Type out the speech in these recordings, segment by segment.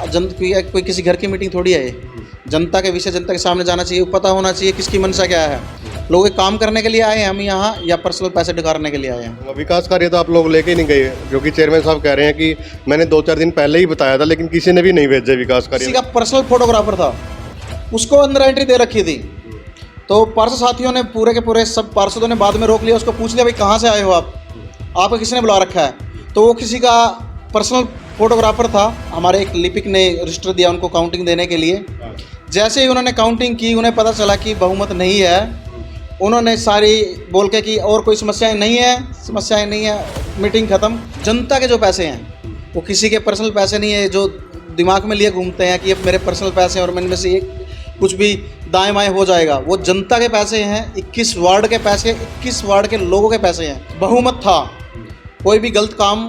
कोई किसी घर की मीटिंग थोड़ी है ये। जनता के विषय जनता के सामने जाना चाहिए, पता होना चाहिए किसकी मंशा क्या है। लोग एक काम करने के लिए आए हैं हम यहाँ, या पर्सनल पैसे ढुकारने के लिए आए हैं। विकास कार्य तो आप लोग लेके ही नहीं गए, जो कि चेयरमैन साहब कह रहे हैं कि मैंने 2-4 दिन पहले ही बताया था, लेकिन किसी ने भी नहीं भेजा विकास किसी कार्य। का पर्सनल फोटोग्राफर था, उसको अंदर एंट्री दे रखी थी। तो पार्षद साथियों ने पूरे के पूरे सब पार्षदों ने बाद में रोक लिया, उसको पूछ लिया भाई कहाँ से आए हो आप, आपको किसी ने बुला रखा है। तो वो किसी का पर्सनल फोटोग्राफर था। हमारे एक लिपिक ने रजिस्टर दिया उनको काउंटिंग देने के लिए। जैसे ही उन्होंने काउंटिंग की, उन्हें पता चला कि बहुमत नहीं है। उन्होंने सारी बोल के कि और कोई समस्याएं नहीं है, मीटिंग ख़त्म। जनता के जो पैसे हैं वो किसी के पर्सनल पैसे नहीं है जो दिमाग में लिए घूमते हैं कि ये मेरे पर्सनल पैसे हैं और मैं इनमें से एक कुछ भी दाएं बाएं हो जाएगा। वो जनता के पैसे हैं, 21 वार्ड के पैसे, 21 वार्ड के लोगों के पैसे हैं। बहुमत था, कोई भी गलत काम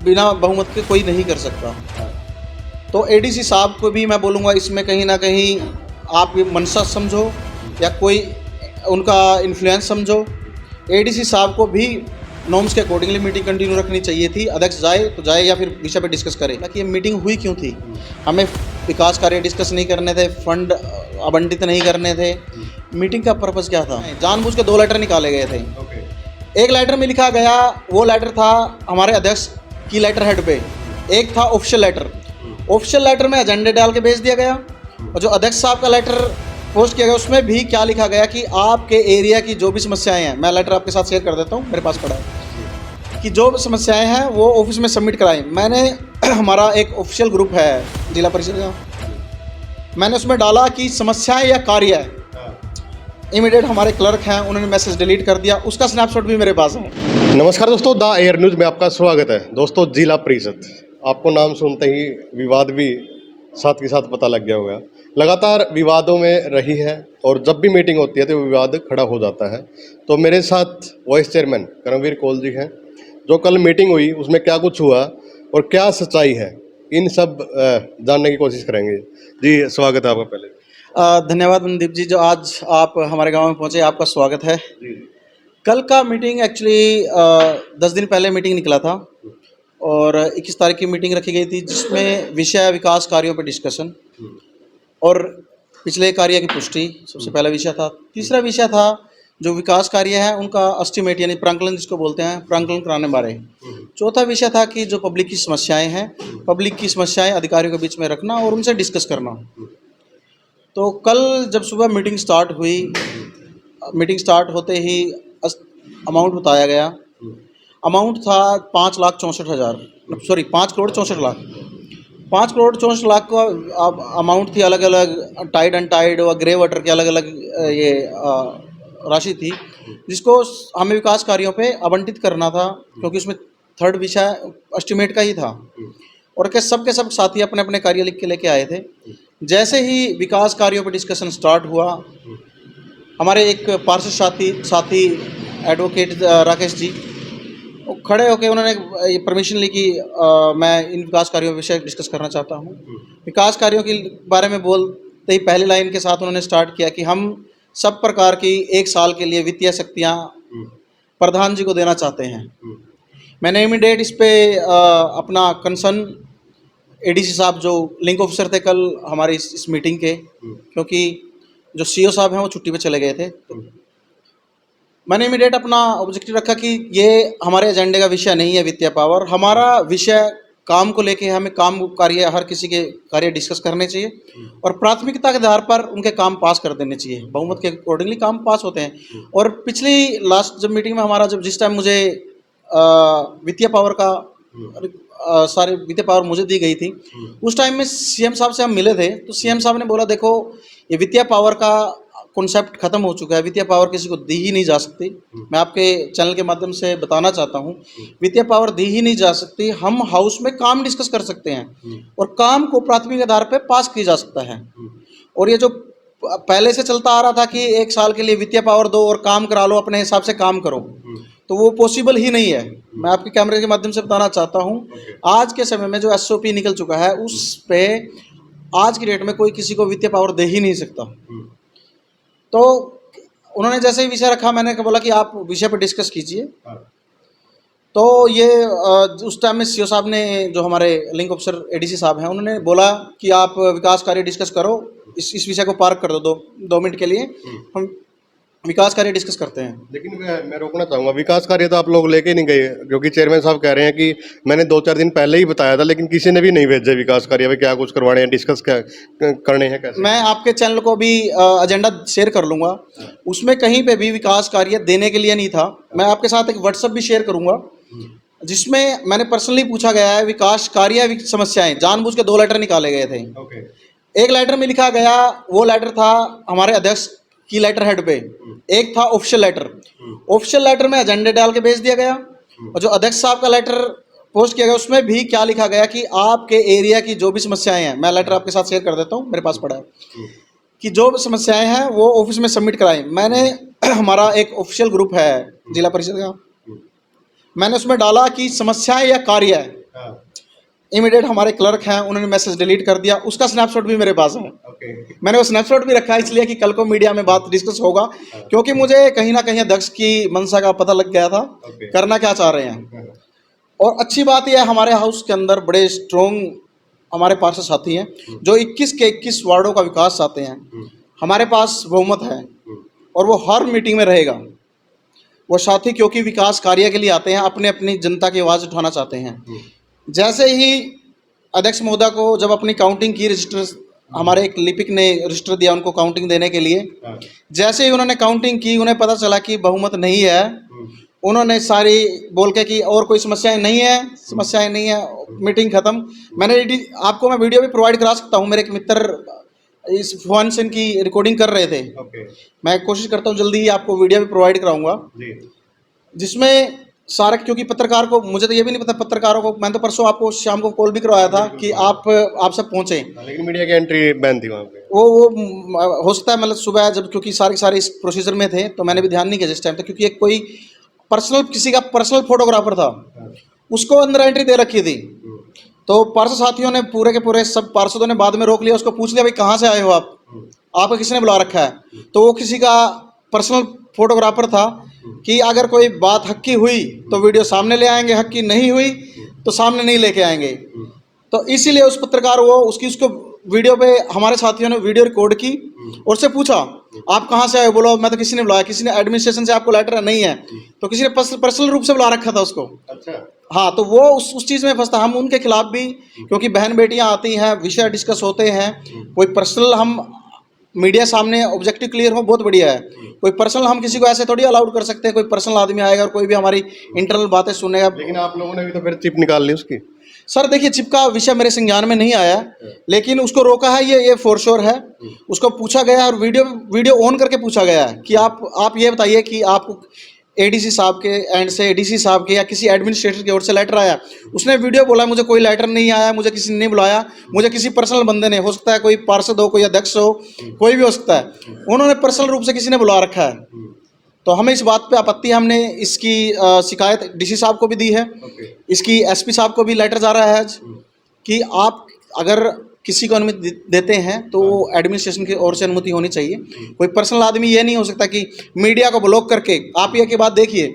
बिना बहुमत के कोई नहीं कर सकता। तो एडीसी साहब को भी मैं बोलूँगा, इसमें कहीं ना कहीं आप ये मंशा समझो या कोई उनका इन्फ्लुएंस समझो। एडीसी साहब को भी नॉर्म्स के अकॉर्डिंगली मीटिंग कंटिन्यू रखनी चाहिए थी। अध्यक्ष जाए तो जाए या फिर विषय पे डिस्कस करे कि ये मीटिंग हुई क्यों थी। हमें विकास कार्य डिस्कस नहीं करने थे, फंड आवंटित नहीं करने थे। मीटिंग का पर्पज़ क्या था? जानबूझ के 2 लेटर निकाले गए थे। एक लेटर में लिखा गया, वो लेटर था हमारे अध्यक्ष की लेटर हेड पे, एक था ऑफिशियल लेटर। ऑफिशियल लेटर में एजेंडे डाल के भेज दिया गया, और जो अध्यक्ष साहब का लेटर पोस्ट किया गया उसमें भी क्या लिखा गया कि आपके एरिया की जो भी समस्याएं हैं, मैं लेटर आपके साथ शेयर कर देता हूँ, मेरे पास पड़ा है, कि जो भी समस्याएं हैं वो ऑफिस में सबमिट कराएं। मैंने हमारा एक ऑफिशियल ग्रुप है जिला परिषद का, मैंने उसमें डाला कि समस्याएं या कार्य है। इमीडिएट हमारे क्लर्क हैं, उन्होंने मैसेज डिलीट कर दिया, उसका स्नैपशॉट भी मेरे पास है। नमस्कार दोस्तों, द एयर न्यूज़ में आपका स्वागत है। दोस्तों, जिला परिषद, आपको नाम सुनते ही विवाद भी साथ के साथ पता लग गया होगा। लगातार विवादों में रही है और जब भी मीटिंग होती है तो विवाद खड़ा हो जाता है। तो मेरे साथ वाइस चेयरमैन करमवीर कौल जी हैं। जो कल मीटिंग हुई उसमें क्या कुछ हुआ और क्या सच्चाई है, इन सब जानने की कोशिश करेंगे। जी, स्वागत है आपका। पहले धन्यवाद मनदीप जी, जो आज आप हमारे गांव में पहुंचे, आपका स्वागत है। कल का मीटिंग एक्चुअली 10 दिन पहले मीटिंग निकला था और 21 तारीख की मीटिंग रखी गई थी, जिसमें विषय विकास कार्यों पर डिस्कशन और पिछले कार्य की पुष्टि सबसे पहला विषय था। तीसरा विषय था जो विकास कार्य है उनका एस्टिमेट यानी प्रांकलन, जिसको बोलते हैं, प्रांकलन कराने बारे। चौथा विषय था कि जो पब्लिक की समस्याएं हैं, पब्लिक की समस्याएं अधिकारियों के बीच में रखना और उनसे डिस्कस करना। तो कल जब सुबह मीटिंग स्टार्ट हुई, मीटिंग स्टार्ट होते ही अमाउंट बताया गया। अमाउंट था 5,64,000, सॉरी 5,64,00,000। 5,64,00,000 का अमाउंट थी। अलग अलग टाइड अनटाइड और ग्रे वाटर के अलग अलग ये राशि थी, जिसको हमें विकास कार्यों पे आवंटित करना था, क्योंकि उसमें थर्ड विषय एस्टिमेट का ही था। और के सब साथी अपने अपने कार्य लिख के लेके आए थे। जैसे ही विकास कार्यों पर डिस्कशन स्टार्ट हुआ, हमारे एक पार्षद साथी एडवोकेट राकेश जी खड़े होकर उन्होंने ये परमिशन ली कि मैं इन विकास कार्यों विषय डिस्कस करना चाहता हूँ। विकास कार्यों के बारे में बोलते ही पहली लाइन के साथ उन्होंने स्टार्ट किया कि हम सब प्रकार की 1 साल के लिए वित्तीय शक्तियाँ प्रधान जी को देना चाहते हैं। मैंने इमीडिएट इस पर अपना कंसर्न एडीसी साहब जो लिंक ऑफिसर थे कल हमारी इस मीटिंग के, क्योंकि जो सीओ साहब हैं वो छुट्टी पे चले गए थे, तो मैंने इमीडिएट अपना ऑब्जेक्टिव रखा कि ये हमारे एजेंडे का विषय नहीं है वित्तीय पावर। हमारा विषय काम को लेके, हमें काम कार्य, हर किसी के कार्य डिस्कस करने चाहिए और प्राथमिकता के आधार पर उनके काम पास कर देने चाहिए। बहुमत के अकॉर्डिंगली काम पास होते हैं। और पिछली लास्ट जब मीटिंग में हमारा जिस टाइम मुझे वित्तीय पावर का सारे वित्तीय पावर मुझे दी गई थी, उस टाइम में सीएम साहब से हम मिले थे। तो सीएम साहब ने बोला, देखो ये वित्तीय पावर का कॉन्सेप्ट खत्म हो चुका है, वित्तीय पावर किसी को दी ही नहीं जा सकती। मैं आपके चैनल के माध्यम से बताना चाहता हूँ, वित्तीय पावर दी ही नहीं जा सकती। हम हाउस में काम डिस्कस कर सकते हैं और काम को प्राथमिक आधार पर पास किया जा सकता है। और ये जो पहले से चलता आ रहा था कि 1 साल के लिए वित्तीय पावर दो और काम करा लो, अपने हिसाब से काम करो, तो वो पॉसिबल ही नहीं है। मैं आपके कैमरे के माध्यम से बताना चाहता हूँ, आज के समय में जो एसओपी निकल चुका है उस पे आज की डेट में कोई किसी को वित्तीय पावर दे ही नहीं सकता। तो उन्होंने जैसे ही विषय रखा, मैंने बोला कि आप विषय पर डिस्कस कीजिए। तो ये उस टाइम में सीओ साहब ने, जो हमारे लिंक ऑफिसर एडीसी साहब हैं, उन्होंने बोला कि आप विकास कार्य डिस्कस करो, इस विषय को पार्क कर दो 2 मिनट के लिए, हम विकास कार्य डिस्कस करते हैं। लेकिन मैं रोकना चाहूंगा, विकास कार्य तो आप लोग लेके नहीं गए, क्योंकि चेयरमैन साहब कह रहे हैं कि मैंने 2-4 दिन पहले ही बताया था, लेकिन किसी ने भी नहीं भेजा विकास कार्य में, क्या कुछ करवाने हैं, डिस्कस क्या करने हैं, कैसे। मैं आपके चैनल को भी एजेंडा शेयर कर लूँगा, उसमें कहीं पे भी विकास कार्य देने के लिए नहीं था। मैं आपके साथ एक व्हाट्सएप भी शेयर करूँगा, जिसमें मैंने पर्सनली पूछा गया है विकास कार्य समस्याएं, जानबूझ के 2 लेटर निकाले गए थे। ओके। एक लेटर में लिखा गया, वो लेटर था हमारे अध्यक्ष की लेटर हेड पे, एक था ऑफिशियल लेटर। ऑफिशियल लेटर में एजेंडे डाल के भेज दिया गया, और जो अध्यक्ष साहब का लेटर पोस्ट किया गया उसमें भी क्या लिखा गया कि आपके एरिया की जो भी समस्याएं हैं, मैं लेटर आपके साथ शेयर कर देता हूँ, मेरे पास पड़ा है, कि जो भी समस्याएं हैं वो ऑफिस में सबमिट कराएं। मैंने हमारा एक ऑफिशियल ग्रुप है जिला परिषद का, मैंने उसमें डाला कि समस्याएं या कार्य है। इमीडिएट हमारे क्लर्क हैं, उन्होंने मैसेज डिलीट कर दिया, उसका स्नैपशॉट भी मेरे पास है। मैंने वो स्नैपशॉट भी रखा है इसलिए कि कल को मीडिया में बात डिस्कस होगा, क्योंकि मुझे कहीं ना कहीं अध्यक्ष की मंशा का पता लग गया था, करना क्या चाह रहे हैं। और अच्छी बात यह है, हमारे हाउस के अंदर बड़े स्ट्रॉन्ग हमारे पार्षद साथी हैं, जो 21 के 21 वार्डों का विकास चाहते हैं। हमारे पास बहुमत है और वो हर मीटिंग में रहेगा वो साथी, क्योंकि विकास कार्य के लिए आते हैं, अपने अपनी जनता की आवाज़ उठाना चाहते हैं। जैसे ही अध्यक्ष महोदय को जब अपनी काउंटिंग की, रजिस्टर हमारे एक लिपिक ने रजिस्टर दिया उनको काउंटिंग देने के लिए, जैसे ही उन्होंने काउंटिंग की, उन्हें पता चला कि बहुमत नहीं है, उन्होंने सारी बोल के कि और कोई समस्याएं नहीं है, मीटिंग खत्म। आपको मैं वीडियो भी प्रोवाइड करा सकता हूँ, मेरे एक मित्र इस फोन से इनकी रिकॉर्डिंग कर रहे थे। मैं कोशिश करता हूँ जल्दी ही आपको वीडियो भी प्रोवाइड कराऊंगा, जिसमें सारा, क्योंकि पत्रकार को, मुझे तो ये भी नहीं पता पत्रकारों को, मैं तो परसों आपको शाम को कॉल भी करवाया था कि आप सब पहुंचे, लेकिन मीडिया की एंट्री बैन थी वहाँ पे। वो हो सकता है, मतलब सुबह जब, क्योंकि सारे इस प्रोसीजर में थे, तो मैंने भी ध्यान नहीं किया जिस टाइम तक, क्योंकि एक कोई पर्सनल, किसी का पर्सनल फोटोग्राफर था, उसको अंदर एंट्री दे रखी थी। तो पार्षद साथियों ने, पूरे के पूरे सब पार्षदों ने बाद में रोक लिया, उसको पूछ लिया भाई कहाँ से आए हो आप, आपको किसी ने बुला रखा है। तो वो किसी का पर्सनल फोटोग्राफर था कि अगर कोई बात हक की हुई तो वीडियो सामने ले आएंगे, हक की नहीं हुई तो सामने नहीं लेके आएंगे। तो इसीलिए उस पत्रकार उसको वीडियो पे हमारे साथियों ने वीडियो रिकॉर्ड की और उससे पूछा आप कहाँ से आए, बोलो मैं तो किसी ने बुलाया, किसी ने एडमिनिस्ट्रेशन से आपको लेटर नहीं है, तो किसी ने पर्सनल रूप से बुला रखा था उसको। अच्छा। हाँ, तो वो उस चीज़ में फंसता। हम उनके खिलाफ भी, क्योंकि बहन बेटियां आती हैं, विषय डिस्कस होते हैं, कोई पर्सनल, हम मीडिया सामने ऑब्जेक्टिव क्लियर हो, बहुत बढ़िया है। कोई पर्सनल हम किसी को ऐसे थोड़ी अलाउड कर सकते हैं, कोई पर्सनल आदमी आएगा और कोई भी हमारी इंटरनल बातें सुनेगा। लेकिन आप लोगों ने भी तो फिर चिप निकाल ली उसकी। सर देखिए, चिप का विषय मेरे संज्ञान में नहीं आया, लेकिन उसको रोका है, ये फॉर श्योर है। उसको पूछा गया और वीडियो ऑन करके पूछा गया है कि आप ये बताइए कि आपको एडीसी साहब के एंड से, एडीसी साहब के या किसी एडमिनिस्ट्रेटर की ओर से लेटर आया। उसने वीडियो बोला मुझे कोई लेटर नहीं आया, मुझे किसी ने नहीं बुलाया, मुझे किसी पर्सनल बंदे ने, हो सकता है कोई पार्षद हो, कोई अध्यक्ष हो, कोई भी हो सकता है, उन्होंने पर्सनल रूप से किसी ने बुला रखा है। तो हमें इस बात पे आपत्ति है, हमने इसकी शिकायत डीसी साहब को भी दी है, इसकी एसपी साहब को भी लेटर जा रहा है आज, कि आप अगर किसी को अनुमति देते हैं तो एडमिनिस्ट्रेशन की ओर से अनुमति होनी चाहिए। कोई पर्सनल आदमी ये नहीं हो सकता कि मीडिया को ब्लॉक करके, आप ये की बात देखिए,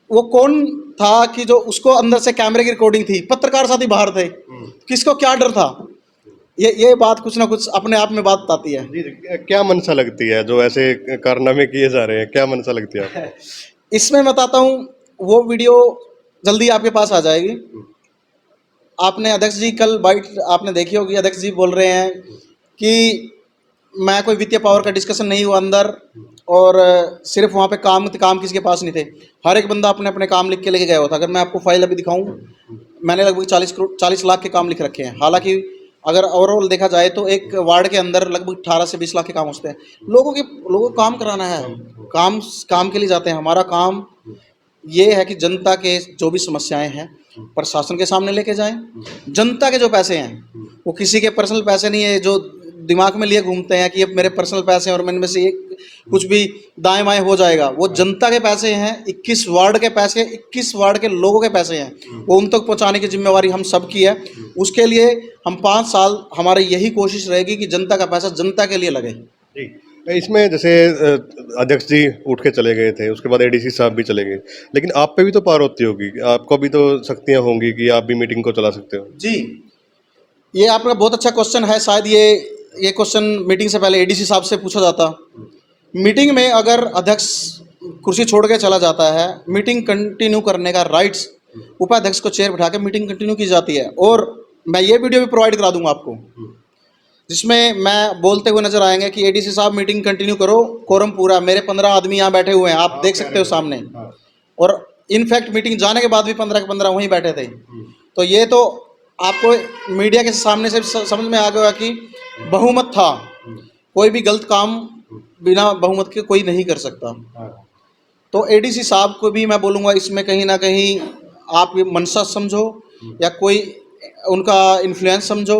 वो कौन था कि जो उसको अंदर से कैमरे की रिकॉर्डिंग थी, पत्रकार साथी बाहर थे, किसको क्या डर था? ये बात कुछ ना कुछ अपने आप में बात आती है। जी, क्या मंशा लगती है जो ऐसे कारनामे किए जा रहे हैं, क्या मंशा लगती है? इसमें मैं बताता हूँ, वो वीडियो जल्दी आपके पास आ जाएगी। आपने अध्यक्ष जी कल बाइट आपने देखी होगी, अध्यक्ष जी बोल रहे हैं कि मैं कोई वित्तीय पावर का डिस्कशन नहीं हुआ अंदर, और सिर्फ वहाँ पे काम किसी के पास नहीं थे, हर एक बंदा अपने अपने काम लिख के लेके गया हुआ था। अगर मैं आपको फाइल अभी दिखाऊं, मैंने लगभग 40 लाख के काम लिख रखे हैं। हालांकि अगर ओवरऑल देखा जाए तो एक वार्ड के अंदर लगभग 18 से 20 लाख के काम होते हैं। लोगों को काम कराना है, काम के लिए जाते हैं। हमारा काम ये है कि जनता के जो भी समस्याएं हैं प्रशासन के सामने लेके जाएं। जनता के जो पैसे हैं वो किसी के पर्सनल पैसे नहीं है जो दिमाग में लिए घूमते हैं कि ये मेरे पर्सनल पैसे हैं और मैंने में से एक कुछ भी दाएं बाएं हो जाएगा। वो जनता के पैसे हैं, 21 वार्ड के पैसे, 21 वार्ड के लोगों के पैसे हैं, वो उन तक पहुंचाने की जिम्मेवारी हम सब की है। उसके लिए हम 5 साल, हमारी यही कोशिश रहेगी कि जनता का पैसा जनता के लिए लगे। जी, इसमें जैसे अध्यक्ष जी उठ के चले गए थे, उसके बाद एडीसी साहब भी चले गए, लेकिन आप पे भी तो पावर होती होगी, आपको भी तो शक्तियां होंगी कि आप भी मीटिंग को चला सकते हो। जी, ये आपका बहुत अच्छा क्वेश्चन है। शायद ये क्वेश्चन मीटिंग से पहले एडीसी साहब से पूछा जाता। मीटिंग में अगर अध्यक्ष कुर्सी छोड़ के चला जाता है, मीटिंग कंटिन्यू करने का राइट्स उपाध्यक्ष को चेयर बिठा के मीटिंग कंटिन्यू की जाती है। और मैं ये वीडियो भी प्रोवाइड करा दूंगा आपको, जिसमें मैं बोलते हुए नजर आएंगे कि एडीसी साहब मीटिंग कंटिन्यू करो, कोरम पूरा, मेरे 15 आदमी यहाँ बैठे हुए हैं, आप देख सकते हो सामने। और इनफैक्ट मीटिंग जाने के बाद भी 15 के 15 वहीं बैठे थे। तो ये तो आपको मीडिया के सामने से समझ में आ गया कि बहुमत था, कोई भी गलत काम बिना बहुमत के कोई नहीं कर सकता। तो एडीसी साहब को भी मैं बोलूँगा, इसमें कहीं ना कहीं आप ये मनसा समझो या कोई उनका इन्फ्लुएंस समझो,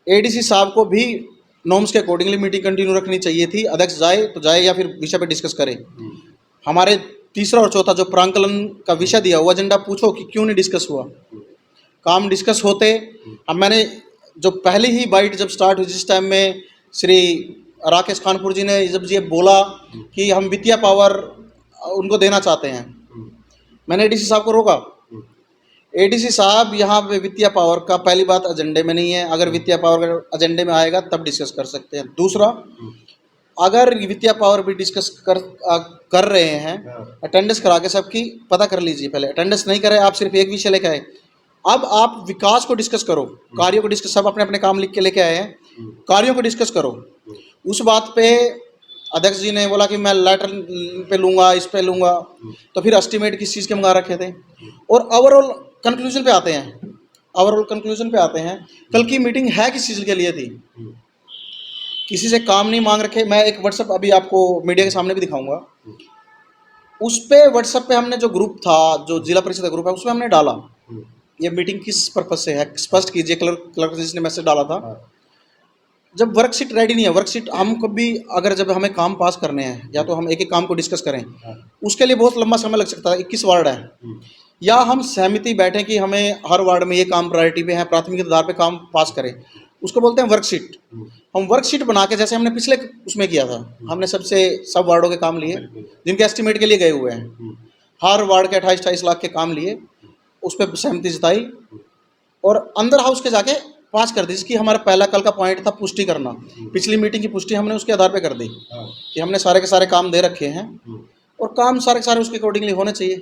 एडीसी साहब को भी नॉर्म्स के अकॉर्डिंगली मीटिंग कंटिन्यू रखनी चाहिए थी। अध्यक्ष जाए तो जाए या फिर विषय पे डिस्कस करे। हमारे तीसरा और चौथा जो प्रांकलन का विषय दिया वो एजेंडा पूछो कि क्यों नहीं डिस्कस हुआ, काम डिस्कस होते। अब मैंने जो पहली ही बाइट जब स्टार्ट हुई, जिस टाइम में श्री राकेश खानपुर जी ने जब ये बोला कि हम वित्तीय पावर उनको देना चाहते हैं, मैंने एडीसी साहब को रोका। एडीसी साहब, यहाँ पे वित्तीय पावर का पहली बात एजेंडे में नहीं है। अगर वित्तीय पावर एजेंडे में आएगा तब डिस्कस कर सकते हैं। दूसरा, अगर वित्तीय पावर भी डिस्कस कर रहे हैं, अटेंडेंस करा के सबकी पता कर लीजिए। पहले अटेंडेंस नहीं करे, आप सिर्फ एक विषय लेके आए। अब आप विकास को डिस्कस करो, कार्यों को डिस्कस, सब अपने अपने काम लिख के लेके आए हैं, कार्यों को डिस्कस करो। उस बात पे अध्यक्ष जी ने बोला कि मैं लेटर पे लूँगा, इस पे लूँगा, तो फिर एस्टिमेट किस चीज़ के मंगा रखे थे। और ओवरऑल कंक्लूजन पे आते हैं, कल की मीटिंग है किस चीज़ के लिए थी? किसी से काम नहीं मांग रखे। मैं एक व्हाट्सएप अभी आपको मीडिया के सामने भी दिखाऊंगा। उस पे व्हाट्सएप पे हमने जो ग्रुप था, जो जिला परिषद का ग्रुप है, उसमें हमने डाला ये मीटिंग किस पर्पज से है, स्पष्ट कीजिए। क्लर्क जिसने मैसेज डाला था, जब वर्कशीट रेडी नहीं है, वर्कशीट हम कभी अगर जब हमें काम पास करने हैं या तो हम एक एक काम को डिस्कस करें, उसके लिए बहुत लंबा समय लग सकता है। 21 वार्ड है, या हम सहमति बैठे कि हमें हर वार्ड में ये काम प्रायोरिटी पे है, प्राथमिकता आधार पे काम पास करें, उसको बोलते हैं वर्कशीट। हम वर्कशीट बना के, जैसे हमने पिछले उसमें किया था, हमने सब वार्डों के काम लिए जिनके एस्टिमेट के लिए गए हुए हैं, हर वार्ड के 28-28 लाख के काम लिए, उस पर सहमति जताई और अंदर हाउस के जाके पास कर दी। जिसकी हमारा पहला कल का पॉइंट था पुष्टि करना। पिछली मीटिंग की पुष्टि हमने उसके आधार पे कर दी कि हमने सारे के सारे काम दे रखे हैं और काम सारे के सारे उसके अकॉर्डिंगली होने चाहिए।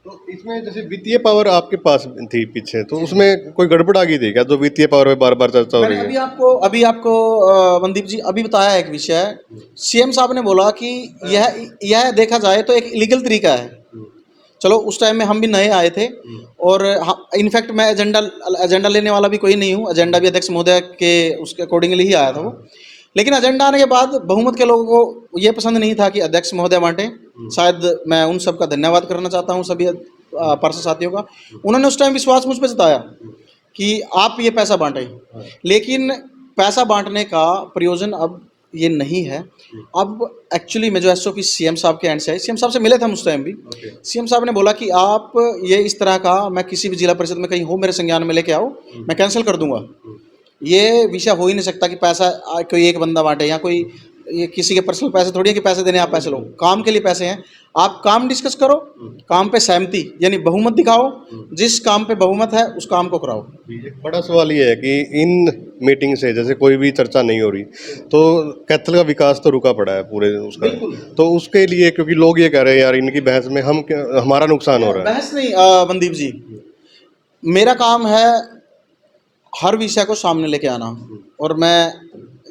तो इसमें जैसे वित्तीय पावर आपके पास थी पीछे, तो उसमें कोई गड़बड़ आ गई थी क्या, जो वित्तीय पावर में बार बार चर्चा हो रही मैंने है? अभी आपको मनदीप जी अभी बताया एक विषय। सीएम साहब ने बोला कि यह देखा जाए तो एक इलीगल तरीका है। चलो, उस टाइम में हम भी नए आए थे और इनफैक्ट मैं एजेंडा लेने वाला भी कोई नहीं हूँ। एजेंडा भी अध्यक्ष महोदय के उसके अकॉर्डिंगली ही आया था वो। लेकिन एजेंडा आने के बाद बहुमत के लोगों को ये पसंद नहीं था कि अध्यक्ष महोदय बांटे। शायद मैं उन सब का धन्यवाद करना चाहता हूँ, सभी पार्षद साथियों का। उन्होंने उस टाइम विश्वास मुझ पर जताया कि आप ये पैसा बांटें। लेकिन पैसा बांटने का प्रयोजन अब ये नहीं है। अब एक्चुअली में जो एसओपी सीएम साहब के एंड से आई, सीएम साहब से मिले थे हम उस टाइम भी। सीएम साहब ने बोला कि आप ये इस तरह का, मैं किसी भी जिला परिषद में कहीं हो मेरे संज्ञान में लेके आओ, मैं कैंसिल कर दूंगा। ये विषय हो ही नहीं सकता कि पैसा कोई एक बंदा बांटे, या कोई ये किसी के पर्सनल पैसे थोड़ी है कि पैसे देने आप पैसे लो। काम के लिए पैसे हैं, आप काम डिस्कस करो, काम पे सहमति यानी बहुमत दिखाओ, जिस काम पे बहुमत है उस काम को कराओ। एक बड़ा सवाल ये है कि इन मीटिंग से जैसे कोई भी चर्चा नहीं हो रही, तो कैथल का विकास तो रुका पड़ा है पूरे उसका। तो उसके लिए, क्योंकि लोग ये कह रहे हैं यार इनकी बहस में हमारा नुकसान हो रहा है। बहस नहीं मनदीप जी, मेरा काम है हर विषय को सामने लेके आना। और मैं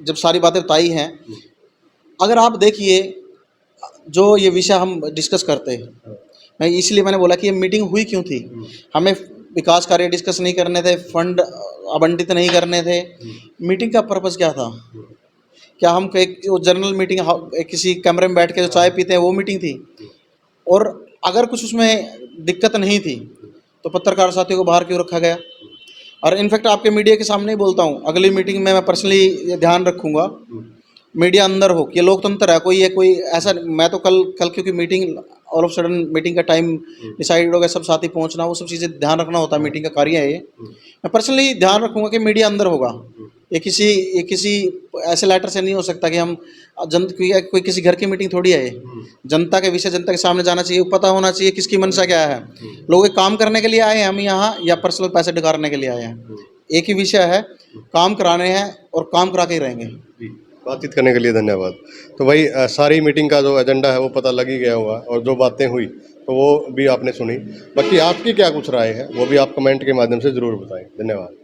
जब सारी बातें बताई हैं, अगर आप देखिए जो ये विषय हम डिस्कस करते हैं, मैं इसलिए मैंने बोला कि ये मीटिंग हुई क्यों थी। हमें विकास कार्य डिस्कस नहीं करने थे, फंड आवंटित नहीं करने थे। मीटिंग का पर्पस क्या था? क्या हम जो जनरल मीटिंग किसी कमरे में बैठ के जो चाय पीते हैं वो मीटिंग थी? और अगर कुछ उसमें दिक्कत नहीं थी तो पत्रकार साथियों को बाहर क्यों रखा गया? और इनफैक्ट आपके मीडिया के सामने ही बोलता हूँ, अगली मीटिंग में मैं पर्सनली ये ध्यान रखूँगा, मीडिया अंदर हो। ये लोकतंत्र है, कोई ऐसा। मैं तो कल क्योंकि meeting all of sudden meeting का टाइम डिसाइड हो गया, सब साथी पहुंचना, वो सब चीज़ें ध्यान रखना होता है, मीटिंग का कार्य है ये। मैं पर्सनली ध्यान रखूंगा कि मीडिया अंदर होगा, ये किसी ऐसे लेटर से नहीं हो सकता कि हम कोई किसी घर की मीटिंग थोड़ी है ये। जनता के विषय जनता के सामने जाना चाहिए, पता होना चाहिए किसकी मंशा क्या है। लोग एक काम करने के लिए आए हैं हम यहाँ, या पर्सनल पैसे डकारने के लिए आए हैं। एक ही विषय है, काम कराने हैं और काम करा के ही रहेंगे। बातचीत करने के लिए धन्यवाद। तो भाई सारी मीटिंग का जो एजेंडा है वो पता लग ही गया होगा, और जो बातें हुई तो वो भी आपने सुनी। बाकी आपकी क्या कुछ राय है वो भी आप कमेंट के माध्यम से ज़रूर बताएं। धन्यवाद।